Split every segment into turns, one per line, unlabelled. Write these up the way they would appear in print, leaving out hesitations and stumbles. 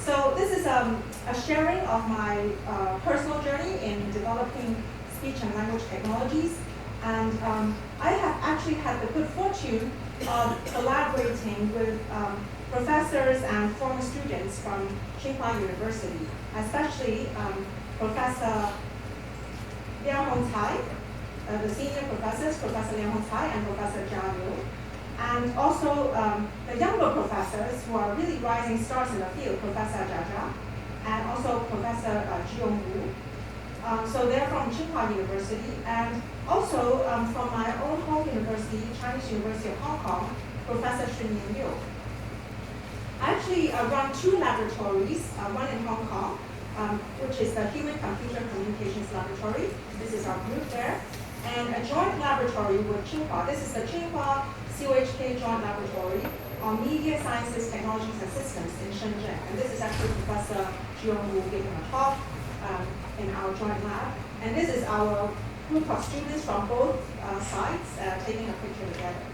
So this is a sharing of my personal journey in developing speech and language technologies. And I have actually had the good fortune of collaborating with professors and former students from Minhwa University, especially Professor Liang Hongcai, the senior professors, Professor Liang Hongcai and Professor Jia Liu, and also the younger professors who are really rising stars in the field, Professor Jia Jia, and also Professor Jiong Wu. So they're from Minhwa University, and also from my own home university, Chinese University of Hong Kong, Professor Shunyan Liu. I actually run two laboratories, one in Hong Kong, which is the Human-Computer Communications Laboratory. This is our group there. And a joint laboratory with Minhwa. This is the Minhwa COHK Joint Laboratory on Media Sciences, Technologies, and Systems in Shenzhen. And this is actually Professor Jiong Wu giving a talk in our joint lab. And this is our group of students from both sides taking a picture together.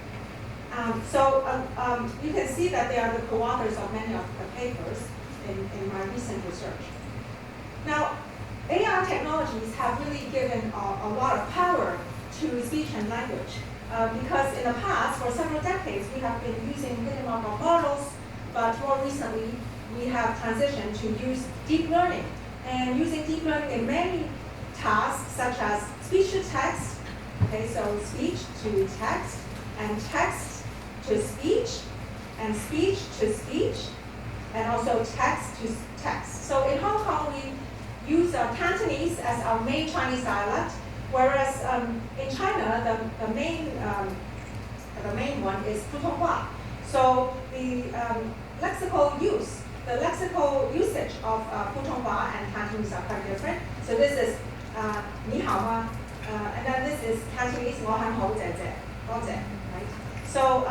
You can see that they are the co-authors of many of the papers in my recent research. Now, AI technologies have really given a lot of power to speech and language because in the past, for several decades, we have been using linear Markov models, but more recently, we have transitioned to use deep learning. And using deep learning in many tasks, such as speech to text, okay, so speech to text, and text to speech, and speech to speech, and also text to text. So in Hong Kong, we use Cantonese as our main Chinese dialect, whereas in China, the main one is Putonghua. So the lexical usage of Putonghua and Cantonese are quite different. So this is Ni hao ma, and then this is Cantonese, Wo han hou zhe zhe, right? So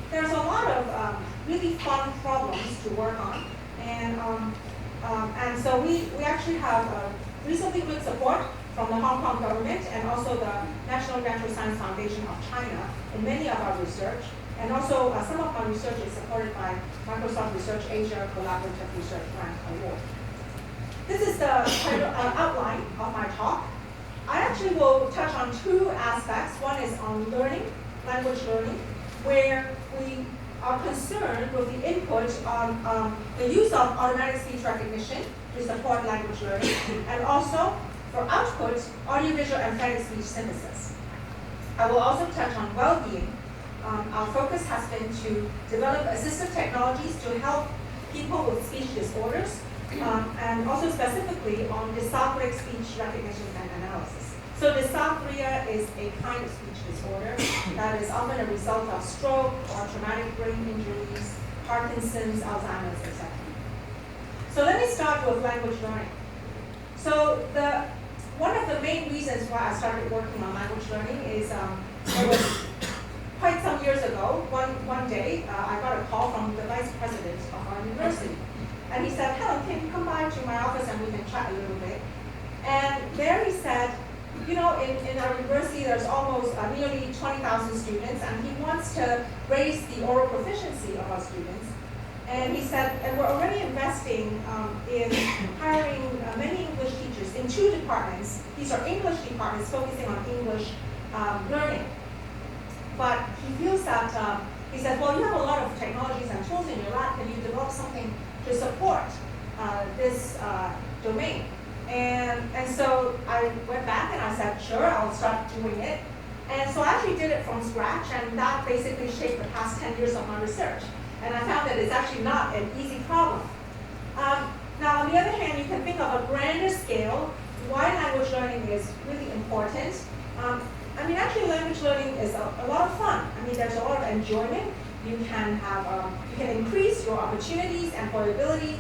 there's a lot of really fun problems to work on, and so we actually have reasonably good support from the Hong Kong government and also the National Natural Science Foundation of China in many of our research. And also some of my research is supported by Microsoft Research Asia Collaborative Research Grant Award. This is the outline of my talk. I actually will touch on two aspects. One is on learning, language learning, where we are concerned with the input on the use of automatic speech recognition to support language learning, and also for output, audiovisual and phonetic speech synthesis. I will also touch on well-being. Our focus has been to develop assistive technologies to help people with speech disorders, and also specifically on dysarthric speech recognition and analysis. So dysarthria is a kind of speech disorder that is often a result of stroke or traumatic brain injuries, Parkinson's, Alzheimer's, etc. So let me start with language learning. So one of the main reasons why I started working on language learning is it was quite some years ago, one day, I got a call from the vice president of our university. And he said, Helen, can you come by to my office and we can chat a little bit? And there he said, you know, in our university, there's almost nearly 20,000 students, and he wants to raise the oral proficiency of our students. And he said, and we're already investing in hiring many English teachers in two departments. These are English departments focusing on English learning. But he feels that, he said, well, you have a lot of technologies and tools in your lab. Can you develop something to support this domain? And so I went back and I said, sure, I'll start doing it. And so I actually did it from scratch, and that basically shaped the past 10 years of my research. And I found that it's actually not an easy problem. Now, on the other hand, you can think of a grander scale why language learning is really important. I mean, actually, language learning is a lot of fun. I mean, there's a lot of enjoyment. You can have, you can increase your opportunities, employability.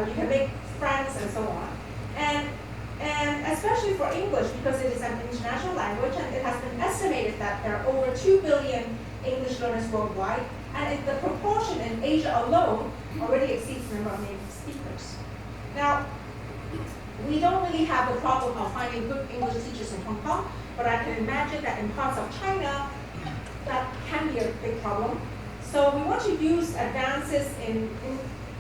You can make friends, and so on. And especially for English, because it is an international language, and it has been estimated that there are over 2 billion English learners worldwide, and the proportion in Asia alone already exceeds the number of native speakers. Now, we don't really have the problem of finding good English teachers in Hong Kong, but I can imagine that in parts of China, that can be a big problem. So we want to use advances in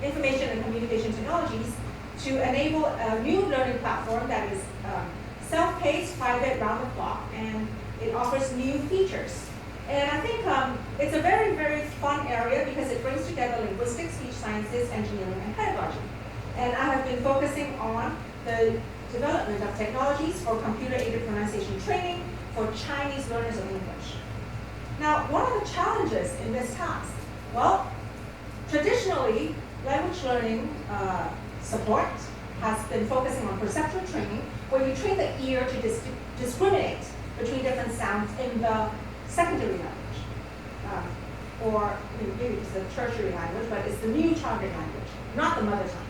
information and communication technologies to enable a new learning platform that is self-paced, private, round the clock, and it offers new features. And I think it's a very, very fun area because it brings together linguistics, speech sciences, engineering, and pedagogy. And I have been focusing on the development of technologies for computer-aided pronunciation training for Chinese learners of English. Now, what are the challenges in this task? Well, traditionally, language learning support has been focusing on perceptual training, where you train the ear to discriminate between different sounds in the secondary language, or maybe it's the tertiary language, but it's the new target language, not the mother tongue.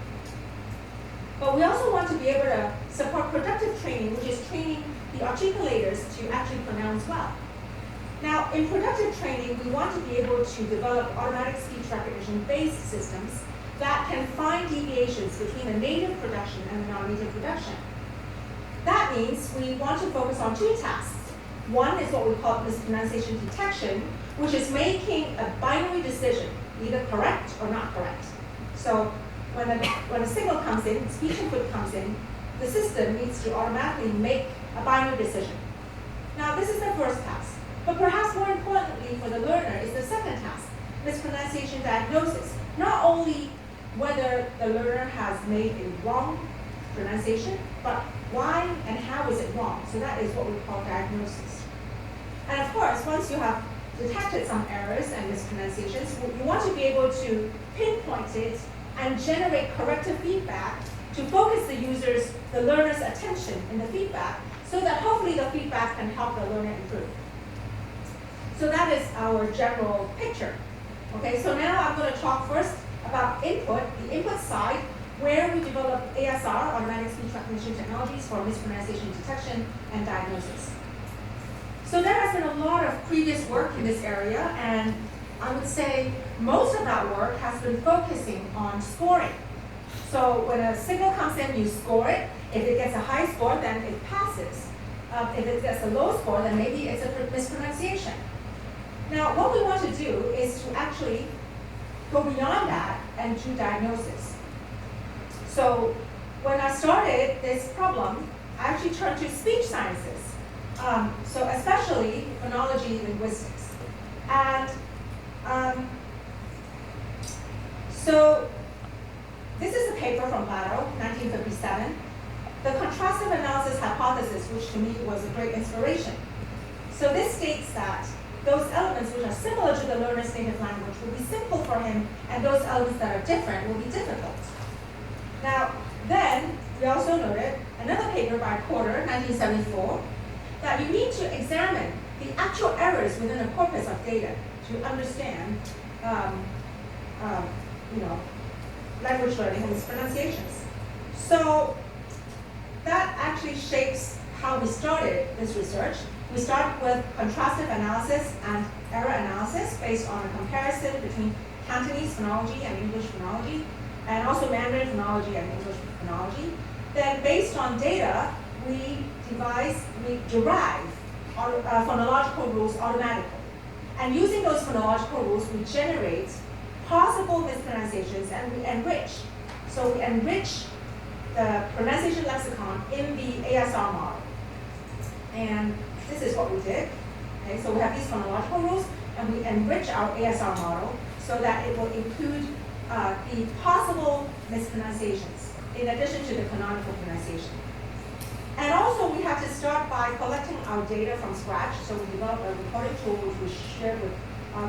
But we also want to be able to support productive training, which is training the articulators to actually pronounce well. Now, in productive training, we want to be able to develop automatic speech recognition-based systems that can find deviations between the native production and the non-native production. That means we want to focus on two tasks. One is what we call mispronunciation detection, which is making a binary decision, either correct or not correct. So when a signal comes in, speech input comes in, the system needs to automatically make a binary decision. Now, this is the first task. But perhaps more importantly for the learner is the second task, mispronunciation diagnosis. Not only whether the learner has made a wrong pronunciation, but why and how is it wrong? So that is what we call diagnosis. And of course, once you have detected some errors and mispronunciations, you want to be able to pinpoint it and generate corrective feedback to focus the learner's attention in the feedback, so that hopefully the feedback can help the learner improve. So that is our general picture. Okay, so now I'm going to talk first about input, the input side, where we develop ASR, automatic speech recognition technologies for mispronunciation detection and diagnosis. So there has been a lot of previous work in this area, and I would say most of that work has been focusing on scoring. So when a signal comes in, you score it. If it gets a high score, then it passes. If it gets a low score, then maybe it's a mispronunciation. Now, what we want to do is to actually go beyond that and do diagnosis. So when I started this problem, I actually turned to speech sciences, so especially phonology linguistics. And so this is a paper from Lado, 1957, the contrastive analysis hypothesis, which to me was a great inspiration. So this states that those elements which are similar to the learner's native language will be simple for him, and those elements that are different will be difficult. Now, then, we also noted another paper by Porter, 1974, that you need to examine the actual errors within a corpus of data to understand, language learning and its pronunciations. So that actually shapes how we started this research. We start with contrastive analysis and error analysis based on a comparison between Cantonese phonology and English phonology, and also Mandarin phonology and English phonology. Then based on data, we derive phonological rules automatically. And using those phonological rules, we generate possible mispronunciations and we enrich. So we enrich the pronunciation lexicon in the ASR model. And this is what we did. Okay, so we have these phonological rules, and we enrich our ASR model so that it will include the possible mispronunciations in addition to the canonical pronunciation. And also, we have to start by collecting our data from scratch. So we developed a recording tool which we shared with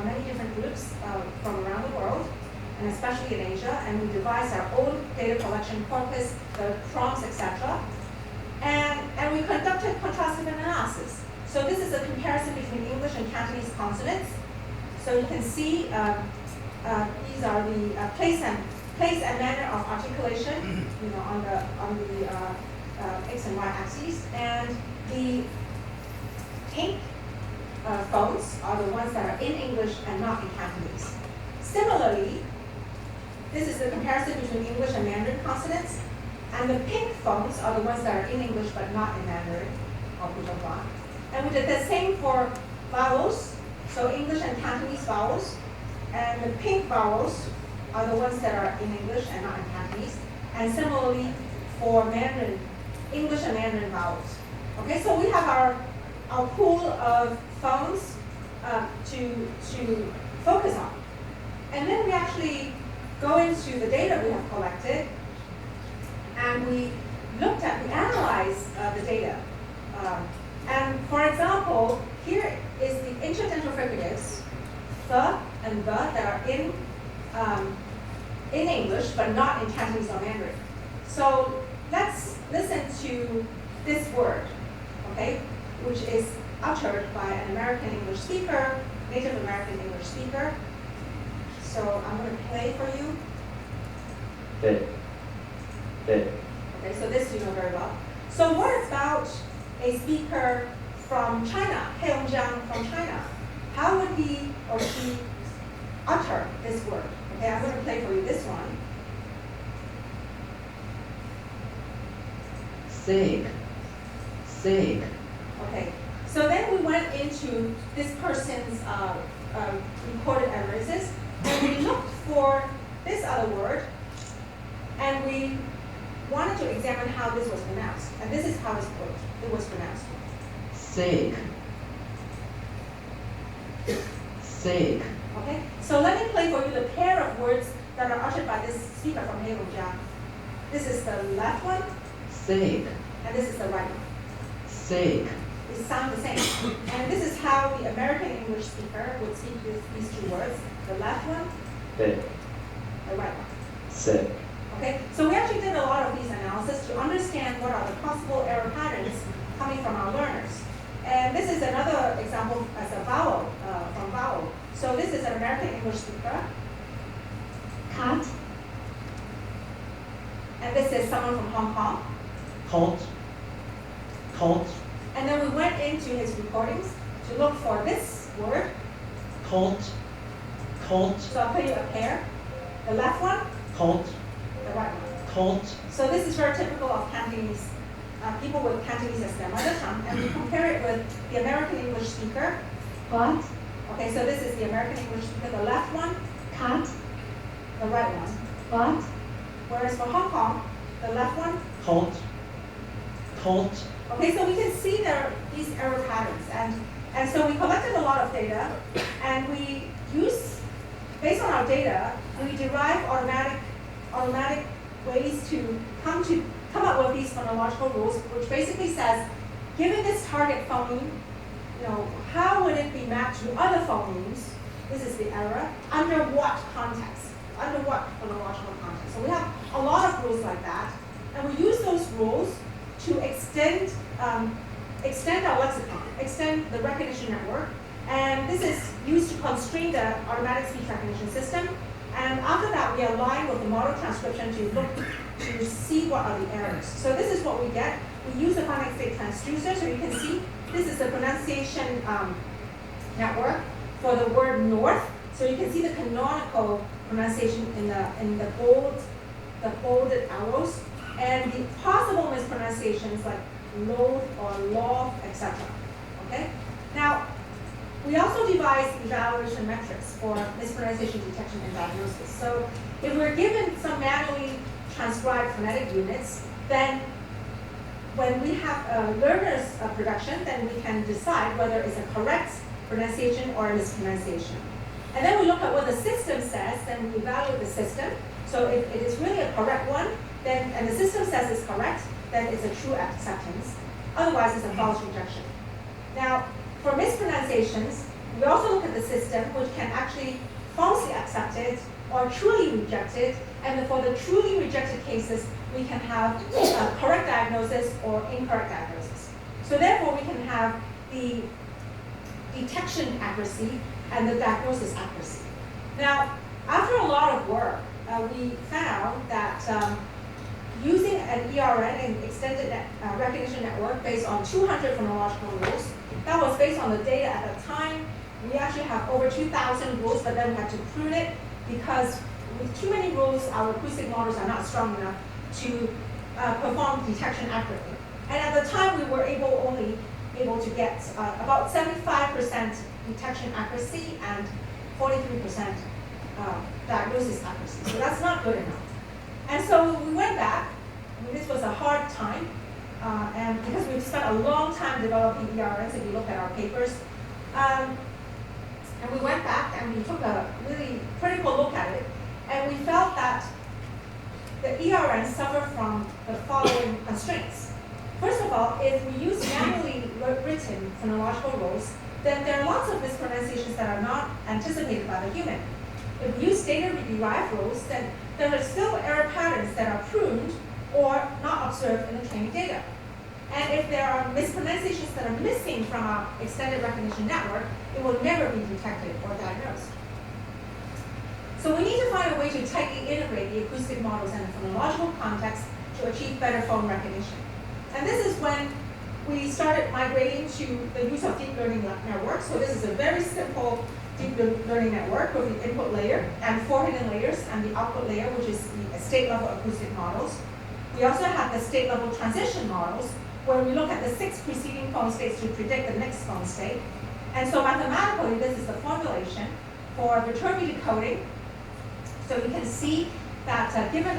many different groups from around the world, and especially in Asia. And we devised our own data collection corpus, the prompts, etc. And we conducted contrastive analysis. So this is a comparison between English and Cantonese consonants. So you can see these are the place and manner of articulation, on the X and Y axes, and the pink phones are the ones that are in English and not in Cantonese. Similarly, this is the comparison between English and Mandarin consonants, and the pink phones are the ones that are in English but not in Mandarin or Putonghua. And we did the same for vowels, so English and Cantonese vowels, and the pink vowels are the ones that are in English and not in Cantonese. And similarly for Mandarin, English and Mandarin vowels. Okay, so we have our pool of phones to focus on. And then we actually go into the data we have collected, and we analyzed the data. And for example, here is the interdental fricatives, the and the, that are in English but not in Cantonese or Mandarin. So let's listen to this word, okay, which is uttered by an American English speaker, Native American English speaker. So I'm going to play for you.
Bit.
Okay, so this you know very well. So what about a speaker from China, Helen from China? How would he or she utter this word? Okay, I'm going to play for you this one.
Sig.
Okay, so then we went into this person's recorded utterances, and we looked for this other word, and we wanted to examine how this was pronounced. And this is how it was pronounced.
Sig.
Okay, so let me play for you the pair of words that are uttered by this speaker from Heilongjiang. This is the left one,
Sig.
and this is the right one.
Sig.
They sound the same. And this is how the American English speaker would speak these two words. The left one,
Bit.
the right one.
Sit.
Okay, so we actually did a lot of these analysis to understand what are the possible error patterns coming from our learners. And this is another example as a vowel, from vowel. So this is an American English speaker.
Cat.
And this is someone from Hong Kong.
Colt.
And then we went into his recordings to look for this word.
Colt.
So I'll put you a pair. The left one,
Colt.
the right one.
Colt.
So this is very typical of Cantonese, people with Cantonese as their mother tongue. And we compare it with the American English speaker.
What?
Okay, so this is the American English speaker, the left one,
Cat.
the right one.
What?
Whereas for Hong Kong, the left one.
Colt.
Okay, so we can see there these error patterns. And so we collected a lot of data, and we used, based on our data, we derive automatic ways to come up with these phonological rules, which basically says, given this target phoneme, how would it be mapped to other phonemes? This is the error. Under what context? Under what phonological context? So we have a lot of rules like that, and we use those rules to extend our lexicon, extend the recognition network, and this is used to constrain the automatic speech recognition system. And after that, we align with the model transcription to look to see what are the errors. So this is what we get. We use the Finite State Transducer, so you can see this is the pronunciation network for the word north. So you can see the canonical pronunciation in the bolded arrows, and the possible mispronunciations like loath or loth, etc. Okay. Now, we also devise evaluation metrics for mispronunciation detection and diagnosis. So if we're given some manually transcribed phonetic units, then when we have learners production, then we can decide whether it's a correct pronunciation or a mispronunciation. And then we look at what the system says, then we evaluate the system. So if it is really a correct one, then, and the system says it's correct, then it's a true acceptance. Otherwise, it's a false rejection. Now, for mispronunciations, we also look at the system, which can actually falsely accept it or truly reject it. And for the truly rejected cases, we can have correct diagnosis or incorrect diagnosis. So therefore, we can have the detection accuracy and the diagnosis accuracy. Now, after a lot of work, we found that using an ERN, an extended recognition network based on 200 phonological rules, that was based on the data at the time. We actually have over 2,000 rules, but then we had to prune it because with too many rules, our acoustic models are not strong enough to perform detection accurately. And at the time, we were only able to get about 75% detection accuracy and 43% diagnosis accuracy. So that's not good enough. And so we went back. I mean, this was a hard time, and because we've spent a long time developing ERNs, if you look at our papers. And we went back and we took a really critical look at it, and we felt that the ERNs suffer from the following constraints. First of all, if we use manually written phonological rules, then there are lots of mispronunciations that are not anticipated by the human. If we use data-derived rules, then there are still error patterns that are pruned or not observed in the training data. And if there are mispronunciations that are missing from our extended recognition network, it will never be detected or diagnosed. So we need to find a way to tightly integrate the acoustic models and the phonological context to achieve better phone recognition. And this is when we started migrating to the use of deep learning networks. So this is a very simple deep learning network with the input layer and 4 hidden layers and the output layer, which is the state-level acoustic models. We also have the state-level transition models, where we look at the 6 preceding phone states to predict the next phone state. And so mathematically, this is the formulation for Viterbi decoding. So you can see that given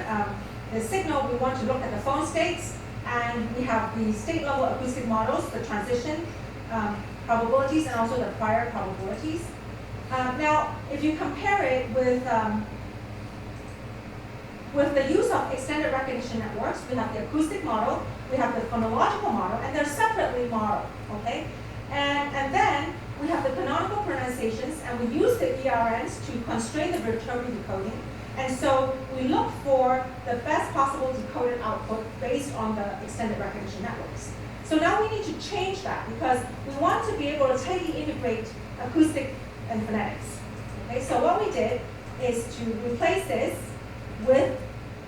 the signal, we want to look at the phone states, and we have the state-level acoustic models, the transition probabilities, and also the prior probabilities. Now, if you compare it with the use of extended recognition networks, we have the acoustic model, we have the phonological model, and they're separately modeled, okay? And then we have the canonical pronunciations, and we use the ERNs to constrain the Viterbi decoding. And so we look for the best possible decoded output based on the extended recognition networks. So now we need to change that because we want to be able to tightly integrate acoustic and phonetics. Okay, so what we did is to replace this with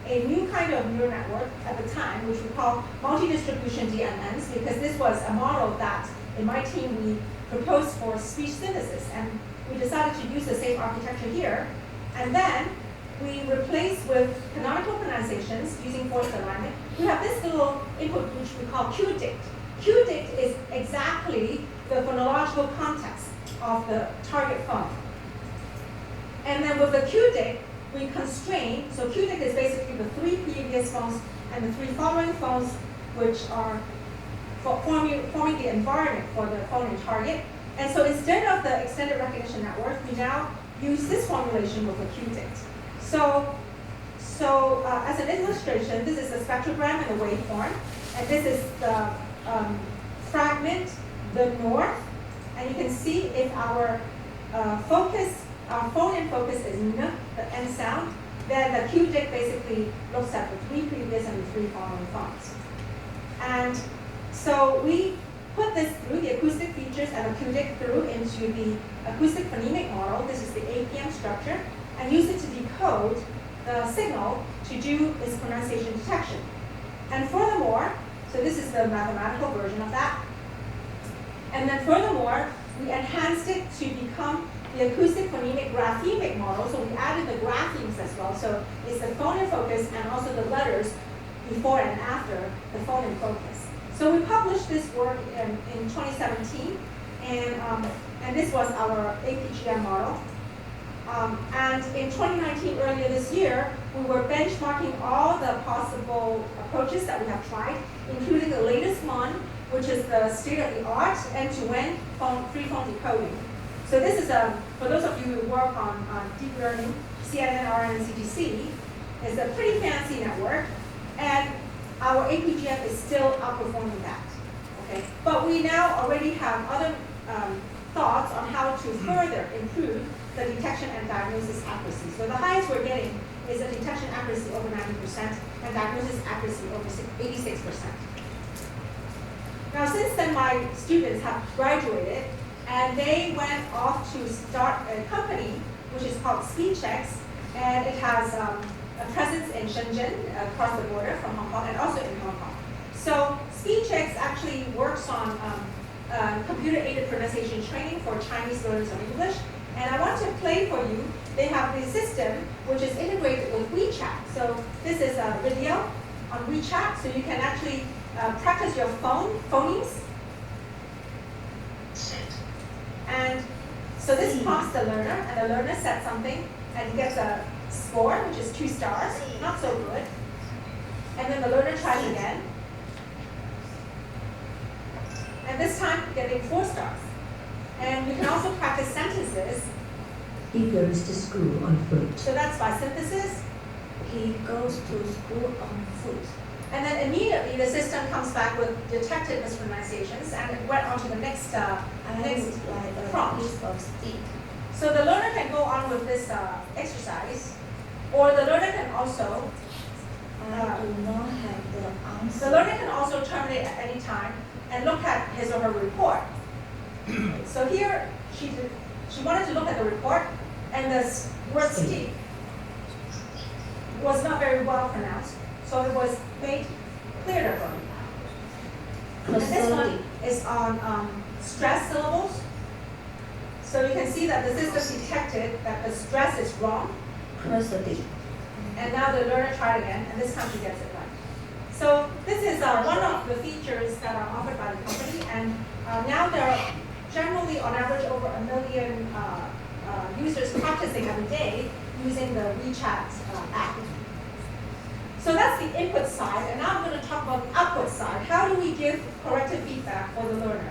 a new kind of neural network at the time, which we call multi-distribution DMNs, because this was a model that in my team we proposed for speech synthesis, and we decided to use the same architecture here. And then we replace with canonical pronunciations using voice alignment. We have this little input which we call Q-dict. Q-dict is exactly the phonological context of the target phone. And then with the Q-dict, we constrain, so Q-dict is basically the 3 previous phones and the 3 following phones, which are forming the environment for the phone in target. And so instead of the extended recognition network, we now use this formulation with a Q-dict. So as an illustration, this is the spectrogram and the waveform, and this is the fragment, the north, and you can see if our phone in focus is N, the N sound, then the Q-dict basically looks at the 3 previous and the 3 following phones. And so we put this through the acoustic features and the Q-dict through into the acoustic phonemic model. This is the APM structure, and use it to decode the signal to do its pronunciation detection. And furthermore, so this is the mathematical version of that. And then furthermore, we enhanced it to become the acoustic phonemic graphemic model. So we added the graphemes as well. So it's the phone in focus and also the letters before and after the phone in focus. So we published this work in 2017, and this was our APGM model. And in 2019, earlier this year, we were benchmarking all the possible approaches that we have tried, including the latest one, which is the state-of-the-art end-to-end free phone decoding. So this is for those of you who work on deep learning, CNN, RN, and CTC, is a pretty fancy network, and our APGM is still outperforming that. Okay, but we now already have other thoughts on how to further improve the detection and diagnosis accuracy. So the highest we're getting is a detection accuracy over 90% and diagnosis accuracy over 86%. Now, since then, my students have graduated, and they went off to start a company which is called SpeechX, and it has a presence in Shenzhen, across the border from Hong Kong, and also in Hong Kong. So SpeechX actually works on computer-aided pronunciation training for Chinese learners of English. And I want to play for you. They have this system which is integrated with WeChat. So this is a video on WeChat, so you can actually practice your phonemes. And So this prompts the learner, and the learner sets something, and he gets a score, which is 2 stars, not so good. And then the learner tries again. And this time, getting 4 stars. And we can also practice sentences.
He goes to school on foot.
So that's by synthesis.
He goes to school on foot.
And then immediately the system comes back with detected mispronunciations, and it went on to the next
Next, like a
prompt.
piece of stick.
So the learner can go on with this exercise, or the learner can also
I do not have the answer.
the learner can also terminate at any time and look at his or her report. So here she wanted to look at the report, and the word stick was not very well pronounced, so it was made clearer for me. And this one is on stress syllables. So you can see that the system detected that the stress is wrong.
Prosody.
And now the learner tried again, and this time she gets it right. So this is one of the features that are offered by the company, and now there are generally on average over 1 million users practicing every day using the WeChat app. So that's the input side, and now I'm going to talk about the output side. How do we give corrective feedback for the learner?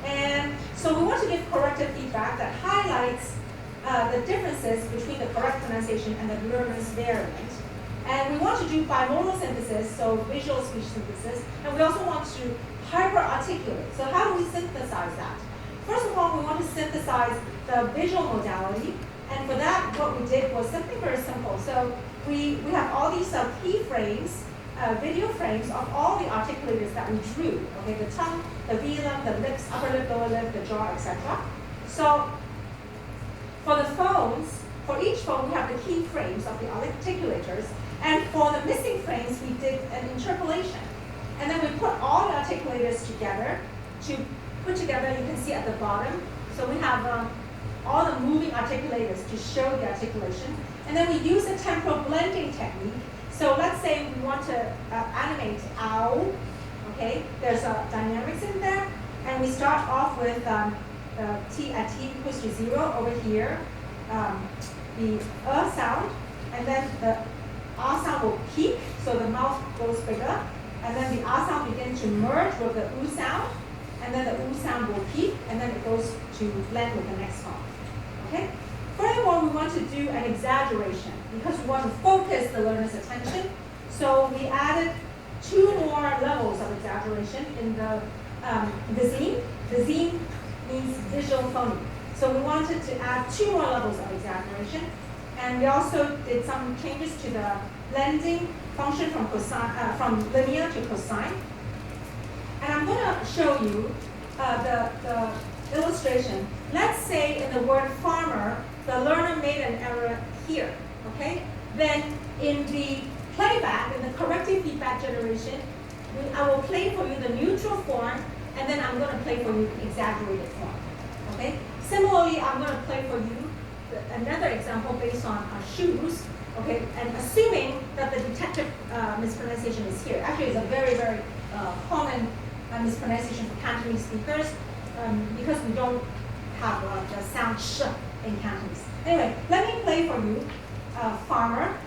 And so we want to give corrective feedback that highlights the differences between the correct pronunciation and the learner's variant. And we want to do bimodal synthesis, so visual speech synthesis, and we also want to hyper-articulate. So how do we synthesize that? First of all, we want to synthesize the visual modality, and for that, what we did was something very simple. So we have all these keyframes, video frames of all the articulators that we drew. Okay, the tongue, the velum, the lips, upper lip, lower lip, the jaw, etc. So for the phones, for each phone, we have the keyframes of the articulators, and for the missing frames, we did an interpolation. And then we put all the articulators together to put together, you can see at the bottom. So we have all the moving articulators to show the articulation. And then we use a temporal blending technique. So let's say we want to animate ow, okay? There's dynamics in there. And we start off with t at t equals to 0 over here, the sound, and then the sound will peak, so the mouth goes bigger. And then the sound begins to merge with the sound, and then the sound will peak, and then it goes to blend with the next one. Okay? Furthermore, we want to do an exaggeration because we want to focus the learner's attention. So we added 2 more levels of exaggeration in the vizine. Vizine means visual phony. So we wanted to add 2 more levels of exaggeration. And we also did some changes to the blending function from cosine, from linear to cosine. And I'm going to show you the illustration. Let's say in the word farmer, the learner made an error here, okay? Then in the playback, in the corrective feedback generation, I will play for you the neutral form, and then I'm going to play for you the exaggerated form, okay? Similarly, I'm going to play for you another example based on shoes, okay? And assuming that the detected mispronunciation is here. Actually, it's a very, very common mispronunciation for Cantonese speakers because we don't have the sound sh in Cantonese. Anyway, let me play for you farmer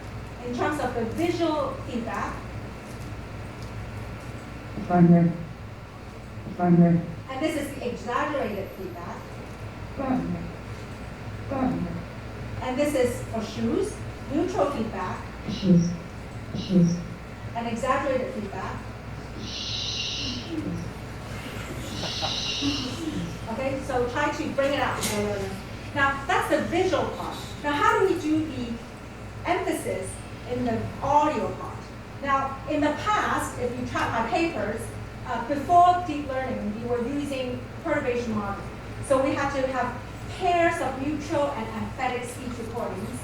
in terms of the visual feedback.
Farmer. Farmer.
And this is the exaggerated feedback.
Farmer. Farmer.
And this is for shoes, neutral feedback.
Shoes. Shoes.
And exaggerated feedback. Okay, so try to bring it out to the learner. Now, that's the visual part. Now, how do we do the emphasis in the audio part? Now, in the past, if you track my papers, before deep learning, we were using perturbation modeling. So we had to have pairs of neutral and emphatic speech recordings,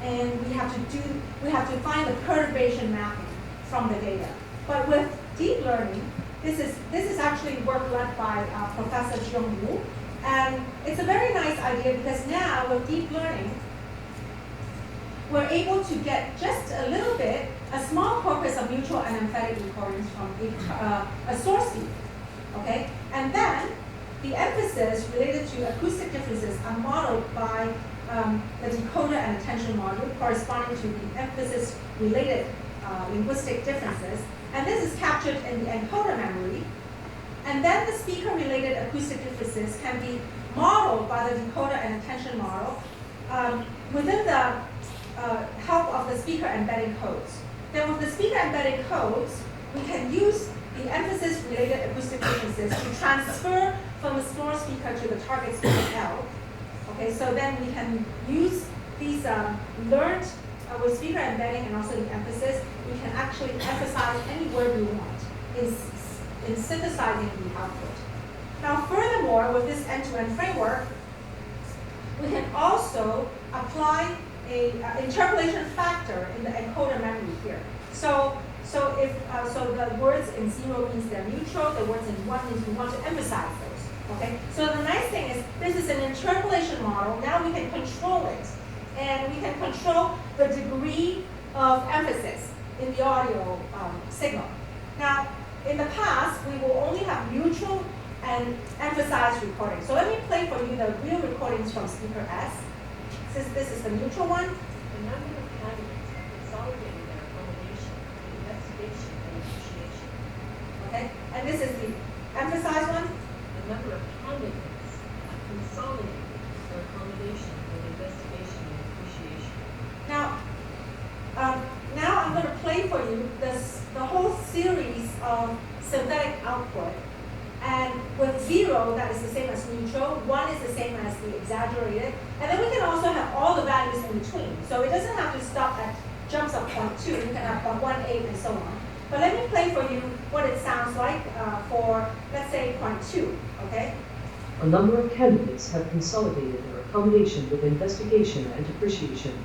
and we have to find the perturbation mapping from the data. But with deep learning, this is actually work led by Professor Chung, and it's a very nice idea because now with deep learning, we're able to get just a little bit, a small corpus of neutral and emphatic recordings from a source feed, okay? And then, the emphasis related to acoustic differences are modeled by the decoder and attention module corresponding to the emphasis related linguistic differences. And this is captured in the encoder memory. And then the speaker related acoustic differences can be modeled by the decoder and attention model within the help of the speaker embedding codes. Then with the speaker embedding codes, we can use the emphasis related acoustic differences to transfer from the smaller speaker to the target speaker L. Okay, so then we can use these learned with speaker embedding and also the emphasis, we can actually emphasize any word we want in synthesizing the output. Now furthermore, with this end-to-end framework, we can also apply a interpolation factor in the encoder memory here. So the words in 0 means they're neutral, the words in 1 means we want to emphasize those. Okay? So the nice thing is this is an interpolation model. Now we can control it. And we can control the degree of emphasis in the audio signal. Now, in the past, we will only have neutral and emphasized recordings. So let me play for you the real recordings from speaker S. Since this is the neutral one.
The number of candidates have consolidated their accommodation, investigation, and appreciation.
Okay, and this is the emphasized one.
The number of candidates have consolidated their accommodation with investigation and appreciation.
Now I'm going to play for you the whole series of synthetic output. And with 0, that is the same as neutral, 1 is the same as the exaggerated, and then we can also have all the values in between. So it doesn't have to stop at jumps of 0.2, you can have 1, 8, and so on. But let me play for you what it sounds like for, let's say, 0.2, okay?
A number of candidates have consolidated their accommodation with investigation and appreciation.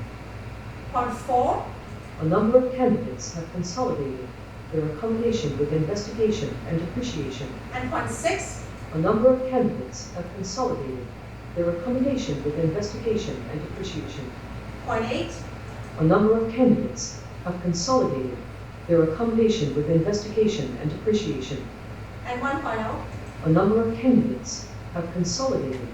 0.4.
A number of candidates have consolidated their accommodation with investigation and appreciation.
And 0.6.
A number of candidates have consolidated their accommodation with investigation and appreciation.
0.8.
A number of candidates have consolidated their accommodation with investigation and appreciation.
And 1.0.
A number of candidates have consolidated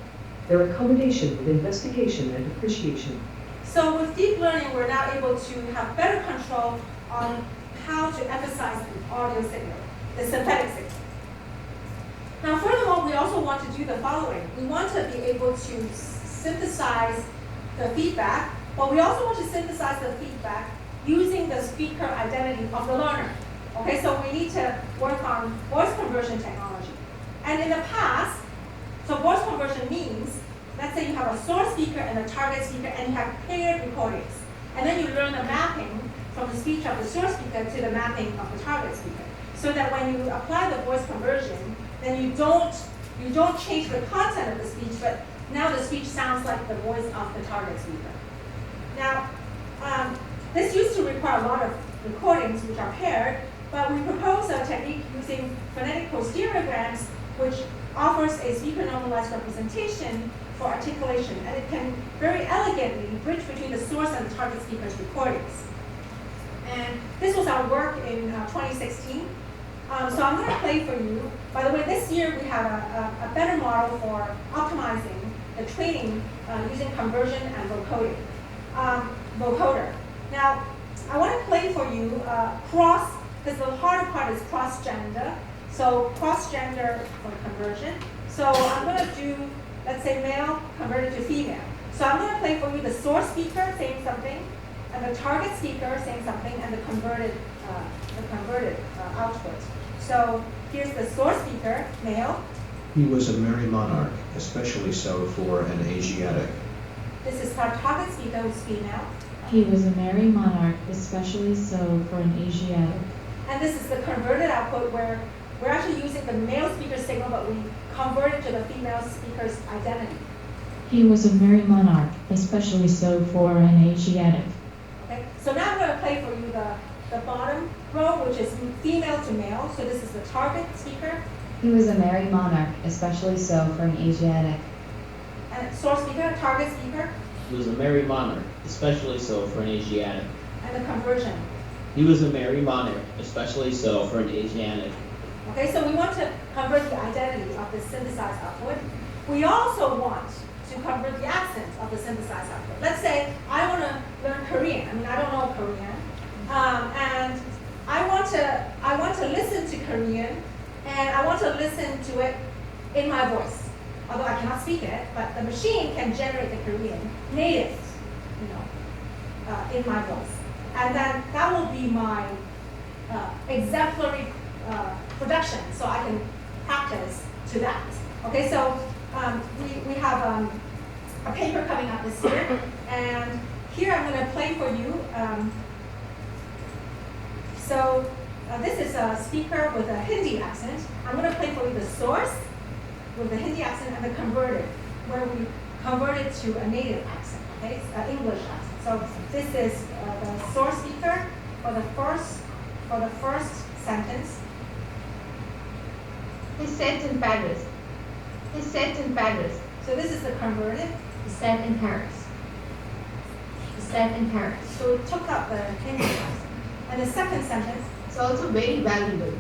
their accommodation with investigation and appreciation.
So with deep learning, we're now able to have better control on how to emphasize the audio signal, the synthetic signal. Now furthermore, we also want to do the following. We want to be able to synthesize the feedback, but we also want to synthesize the feedback using the speaker identity of the learner. Okay, so we need to work on voice conversion technology. And in the past, so voice conversion means, let's say you have a source speaker and a target speaker and you have paired recordings. And then you learn the mapping from the speech of the source speaker to the mapping of the target speaker. So that when you apply the voice conversion, then you don't change the content of the speech, but now the speech sounds like the voice of the target speaker. Now, this used to require a lot of recordings which are paired, but we propose a technique using phonetic posteriorgrams, which offers a speaker normalized representation for articulation, and it can very elegantly bridge between the source and the target speaker's recordings. And this was our work in 2016. So I'm going to play for you. By the way, this year we have a better model for optimizing the training using conversion and vocoder. Now, I want to play for you cross, because the harder part is cross-gender. So cross-gender for conversion. So I'm going to do, let's say, male converted to female. So I'm going to play for you the source speaker saying something, and the target speaker saying something, and the converted output. So here's the source speaker, male.
He was a merry monarch, especially so for an Asiatic.
This is our target speaker, who's female.
He was a merry monarch, especially so for an Asiatic.
And this is the converted output where we're actually using the male speaker signal, but we convert it to the female speaker's identity.
He was a merry monarch, especially so for an Asiatic.
Okay, so now I'm going to play for you the bottom row, which is female to male. So this is the target speaker.
He was a merry monarch, especially so for an Asiatic.
And source speaker, target speaker.
He was a merry monarch, especially so for an Asiatic.
And the conversion.
He was a merry monarch, especially so for an Asiatic.
Okay, so we want to convert the identity of the synthesized output. We also want to convert the accent of the synthesized output. Let's say I want to learn Korean. I mean, I don't know Korean, and I want to listen to Korean, and I want to listen to it in my voice. Although I cannot speak it, but the machine can generate the Korean native, in my voice, and then that will be my exemplary production, so I can practice to that. Okay, so we have a paper coming out this year, and here I'm going to play for you. This is a speaker with a Hindi accent. I'm going to play for you the source with the Hindi accent and the converted, where we convert it to a native accent, okay, English accent. So this is the source speaker for the first sentence.
He sat in Paris. He sat in Paris.
So this is the converted.
He sat in Paris. He sat in Paris.
So we took out the Hindi accent. And the second sentence.
It's also very valuable.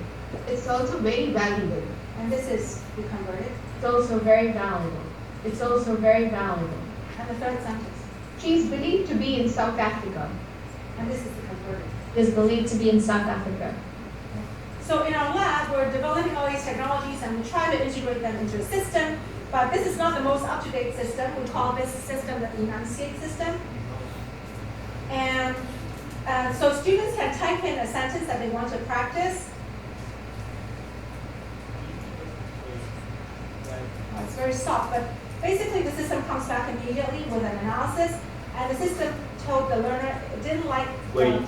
It's also very valuable.
And this is the converted.
It's also very valuable. It's also very valuable.
And the third sentence.
She is believed to be in South Africa.
And this is the converted.
Is believed to be in South Africa.
So in our lab, we're developing all these technologies and we try to integrate them into a system, but this is not the most up-to-date system. We call this system the enunciate system. And so students can type in a sentence that they want to practice. Oh, it's very soft, but basically the system comes back immediately with an analysis, and the system told the learner it didn't like the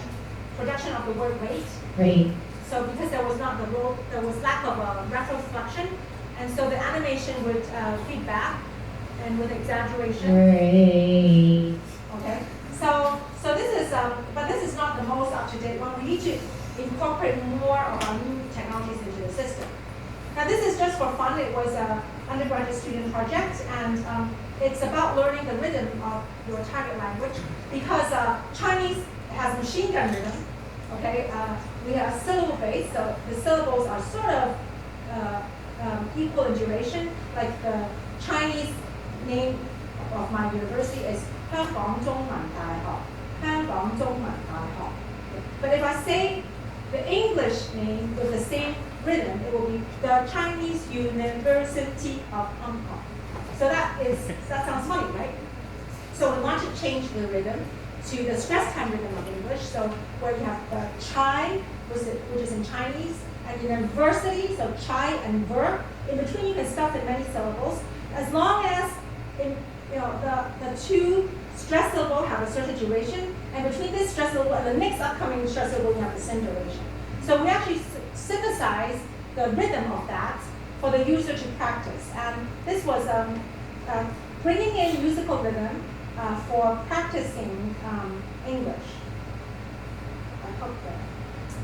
production of the word wait.
Wait.
So because there was lack of retroflexion, and so the animation would feed back and with exaggeration.
Wait.
Okay. So this is but this is not the most up to date one. We need to incorporate more of our new technologies into the system. Now this is just for fun. It was an undergraduate student project, and it's about learning the rhythm of your target language, because Chinese has machine gun rhythm. Okay, we have syllable based, so the syllables are sort of equal in duration. Like the Chinese name of my university is 香港中文大學. 香港中文大學. But if I say the English name with the same rhythm, it will be the Chinese University of Hong Kong. So that sounds funny, right? So we want to change the rhythm to the stress time rhythm of English. So where you have the chai, which is in Chinese, and university, so chai and verb. In between you can stuff in many syllables, as long as the two stress syllables have a certain duration, and between this stress syllable and the next upcoming stress syllable you have the same duration. So we actually synthesize the rhythm of that for the user to practice. And this was bringing in musical rhythm for practicing English. I hope that.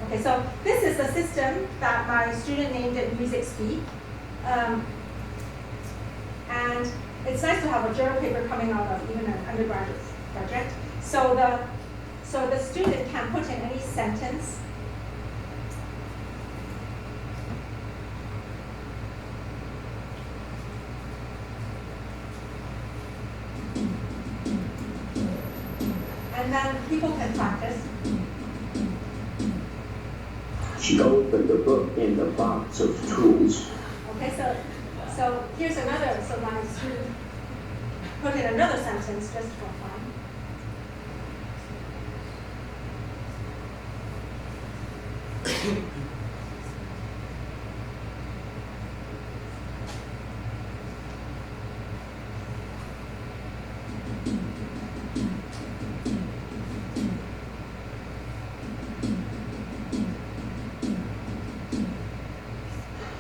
Okay, so this is the system that my student named it Music Speak. And it's nice to have a journal paper coming out of even an undergraduate project. So the student can put in any sentence. And then people can practice.
She opened the book in the box of tools.
Okay, so here's another, so my student put in another sentence just for fun.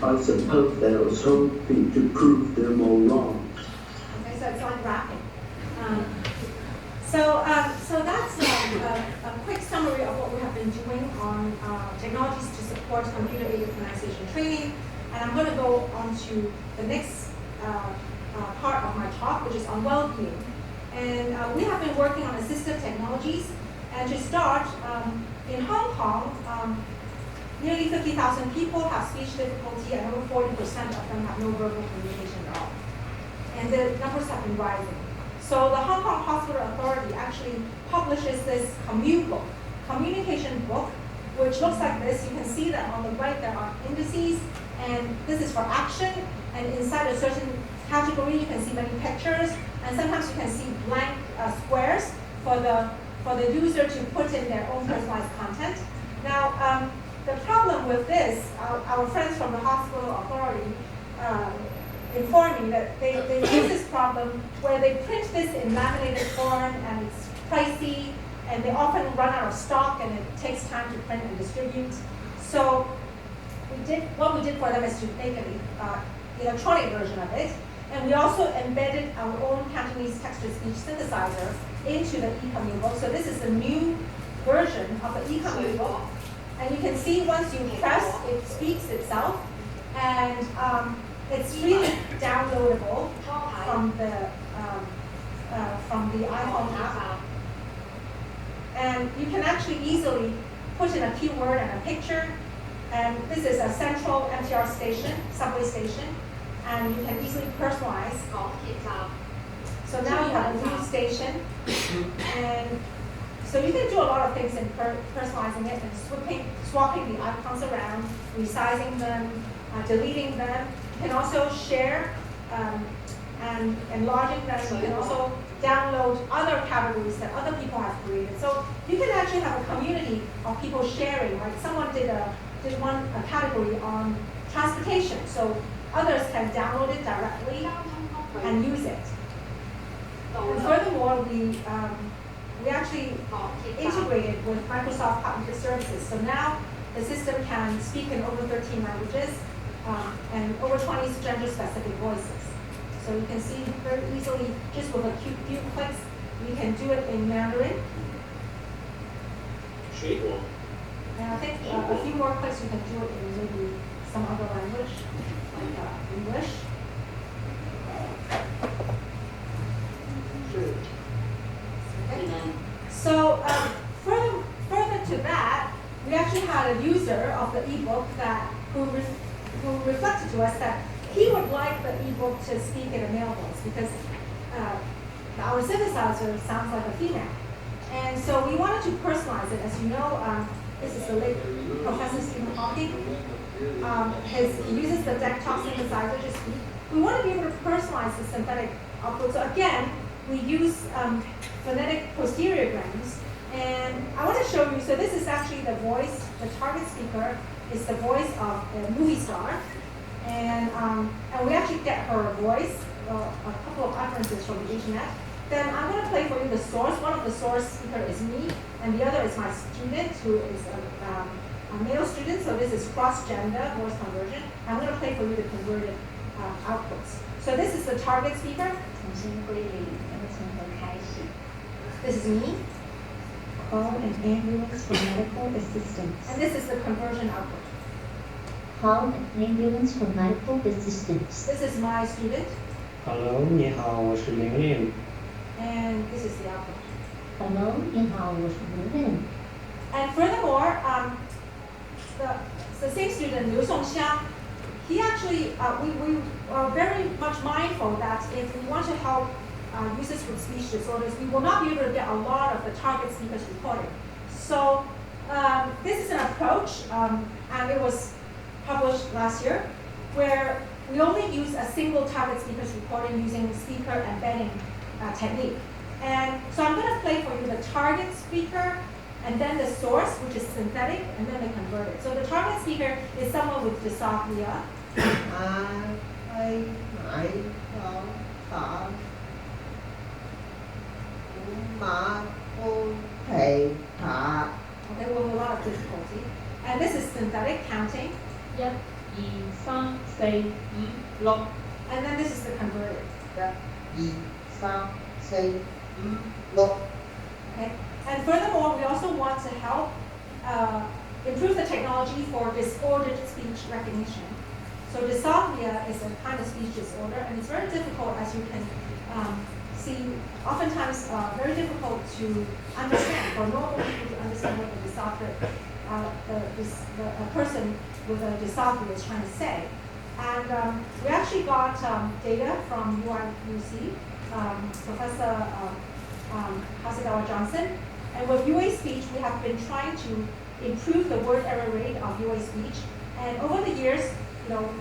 I suppose that I was hoping to prove them all wrong.
Okay, so it's like rapping. So that's a quick summary of what we have been doing on technologies to support computer-aided pronunciation training. And I'm going to go on to the next part of my talk, which is on well-being. And we have been working on assistive technologies. And to start, in Hong Kong, nearly 50,000 people have speech difficulty, and over 40% of them have no verbal communication at all. And the numbers have been rising. So the Hong Kong Hospital Authority actually publishes this ECMU-Book, communication book, which looks like this. You can see that on the right there are indices, and this is for action, and inside a certain category you can see many pictures, and sometimes you can see blank squares for the user to put in their own personalized content. Now, the problem with this, our friends from the hospital authority informed me that they face this problem where they print this in laminated form, and it's pricey, and they often run out of stock, and it takes time to print and distribute. So what we did for them is to make an electronic version of it, and we also embedded our own Cantonese text-to-speech synthesizer into the E-Commu-Book. So this is the new version of the E-Commu-Book, and you can see once you press, it speaks itself, and it's really downloadable from the iPhone app. And you can actually easily put in a keyword and a picture. And this is a central MTR station, subway station, and you can easily personalize. So now you have a new station, and so you can do a lot of things in personalizing it and swapping the icons around, resizing them, deleting them. You can also share and enlarging them. You can also download other categories that other people have created. So you can actually have a community of people sharing. Like someone did a category on transportation, so others can download it directly and use it. And furthermore, we actually integrated with Microsoft Cognitive Services. So now the system can speak in over 13 languages and over 20 gender-specific voices. So you can see very easily, just with a few clicks, you can do it in Mandarin. And I think a few more clicks, you can do it in maybe some other language, like English. Okay. So further to that, we actually had a user of the ebook who reflected to us that he would like the ebook to speak in a male voice because our synthesizer sounds like a female. And so we wanted to personalize it. As you know, this is the late Professor Stephen Hawking. He uses the desktop synthesizer to speak. We want to be able to personalize the synthetic output. So again, we use phonetic posteriorgrams. And I want to show you, so this is actually the voice, the target speaker is the voice of a movie star. And we actually get her voice, a couple of utterances from the internet. Then I'm going to play for you the source. One of the source speaker is me, and the other is my student, who is a male student. So this is cross-gender voice conversion. I'm going to play for you the converted outputs. So this is the target speaker. This is me.
Call an ambulance for medical assistance.
And this is the conversion output.
Call an ambulance for medical assistance.
This is my student.
Hello, 你好，我是玲玲。
And this is the output.
Hello, 你好，我是Helen.
And furthermore, the same student, Liu Songxiang, he actually, we are very much mindful that if we want to help users with speech disorders, we will not be able to get a lot of the target speakers recorded. So this is an approach, and it was published last year, where we only use a single target speakers recording using speaker embedding technique. And so I'm going to play for you the target speaker, and then the source, which is synthetic, and then the converted. So the target speaker is someone with dysarthria. Okay, with a lot of difficulty. And this is synthetic counting.
1, 2, 3, 4, 6.
And then this is the converted.
1, 2, 3, 4, 6.
Okay. And furthermore, we also want to help improve the technology for disordered speech recognition. So dysarthria is a kind of speech disorder, and it's very difficult, as you can see, oftentimes very difficult to understand, for normal people to understand what the dysarthric the person with a dysarthria is trying to say. And we actually got data from UIUC, Professor Hasegawa Johnson. And with UA speech, we have been trying to improve the word error rate of UA speech. And over the years,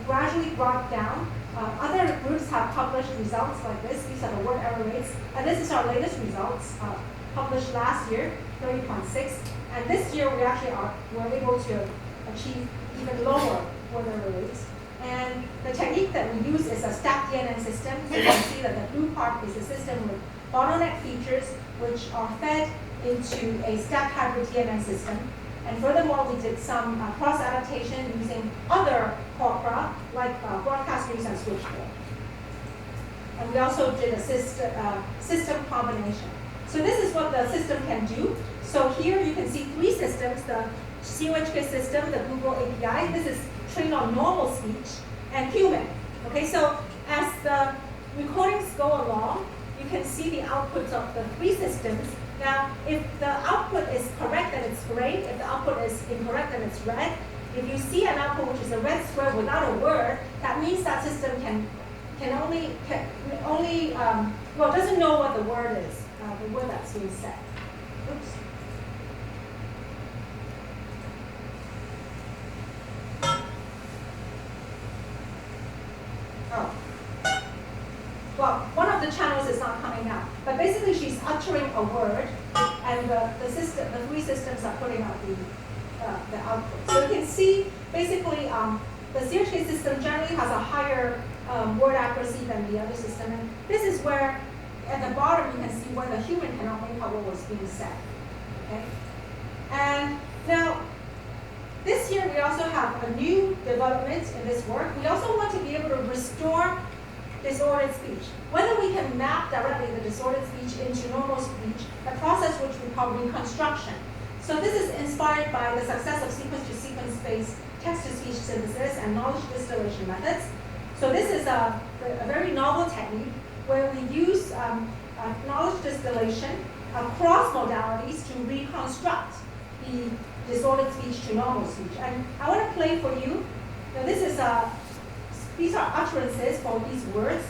gradually brought down. Other groups have published results like this. These are the word error rates. And this is our latest results, published last year, 30.6. And this year, were able to achieve even lower word error rates. And the technique that we use is a stacked DNN system. So you can see that the blue part is a system with bottleneck features, which are fed into a stacked hybrid DNN system. And furthermore, we did some cross-adaptation using other corpora, like broadcasters and switchboard. And we also did a system combination. So this is what the system can do. So here you can see three systems, the COHK system, the Google API. This is trained on normal speech and human. Okay, so as the recordings go along, you can see the outputs of the three systems. Now, if the output is correct, then it's gray. If the output is incorrect, then it's red. If you see an output which is a red square without a word, that means that system doesn't know what the word is, the word that's being said. Oops. Oh. Well, one of the channels is not coming out, but basically she's uttering a word, and the three systems are putting out the output. So you can see basically the CHK system generally has a higher word accuracy than the other system, and this is where at the bottom you can see where the human cannot make out what was being said. Okay, and now this year we also have a new development in this work. We also want to be able to restore disordered speech. Whether we can map directly the disordered speech into normal speech, a process which we call reconstruction. So this is inspired by the success of sequence-to-sequence-based text-to-speech synthesis and knowledge distillation methods. So this is a very novel technique where we use knowledge distillation across modalities to reconstruct the disordered speech to normal speech. And I want to play for you. Now this is these are utterances for these words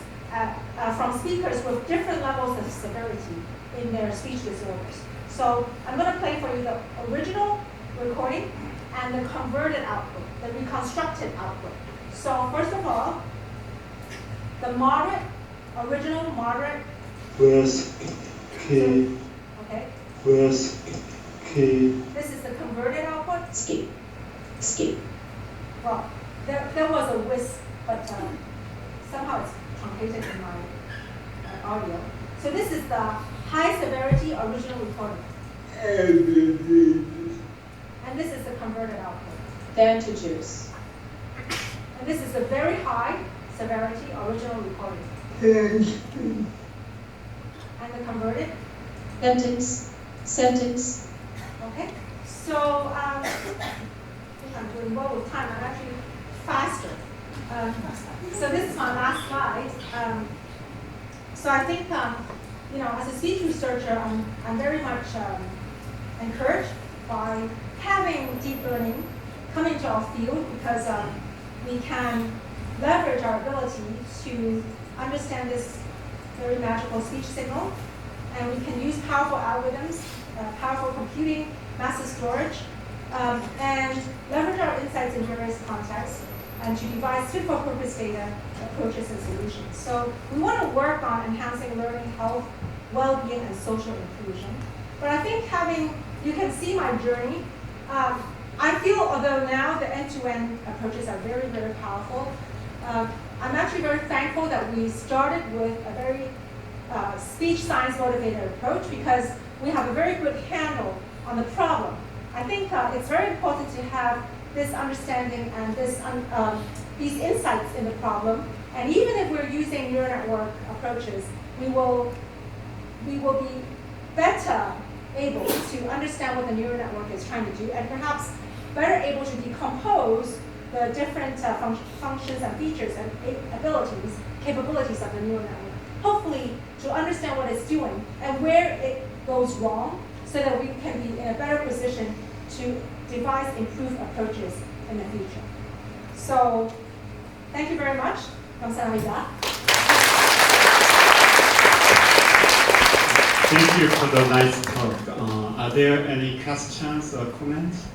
from speakers with different levels of severity in their speech disorders. So I'm going to play for you the original recording and the converted output, the reconstructed output. So first of all, the original moderate.
Where's key?
Okay.
Where's key?
This is the converted output.
Skip.
Well, there was a whisk, but somehow it's truncated in my audio. So this is the high severity original recording. And this is the converted output.
Then to juice.
And this is the very high severity original recording. And the converted?
Sentence.
Okay. So I think I'm doing well with time. I'm actually faster. So this is my last slide. So I think, as a speech researcher, I'm very much encouraged by having deep learning come into our field because we can leverage our ability to understand this very magical speech signal, and we can use powerful algorithms, powerful computing, massive storage, and leverage our insights in various contexts, and to devise fit-for-purpose data approaches and solutions. So we want to work on enhancing learning, health, well-being, and social inclusion. But I think you can see my journey. I feel, although now the end-to-end approaches are very, very powerful, I'm actually very thankful that we started with a very speech science motivated approach because we have a very good handle on the problem. I think it's very important to have this understanding and these insights in the problem. And even if we're using neural network approaches, we will be better able to understand what the neural network is trying to do, and perhaps better able to decompose the different functions and features and capabilities of the neural network. Hopefully, to understand what it's doing and where it goes wrong, so that we can be in a better position to devise improved approaches in the future. So, thank you very much. 감사합니다.
Thank you for the nice talk. Are there any questions or comments?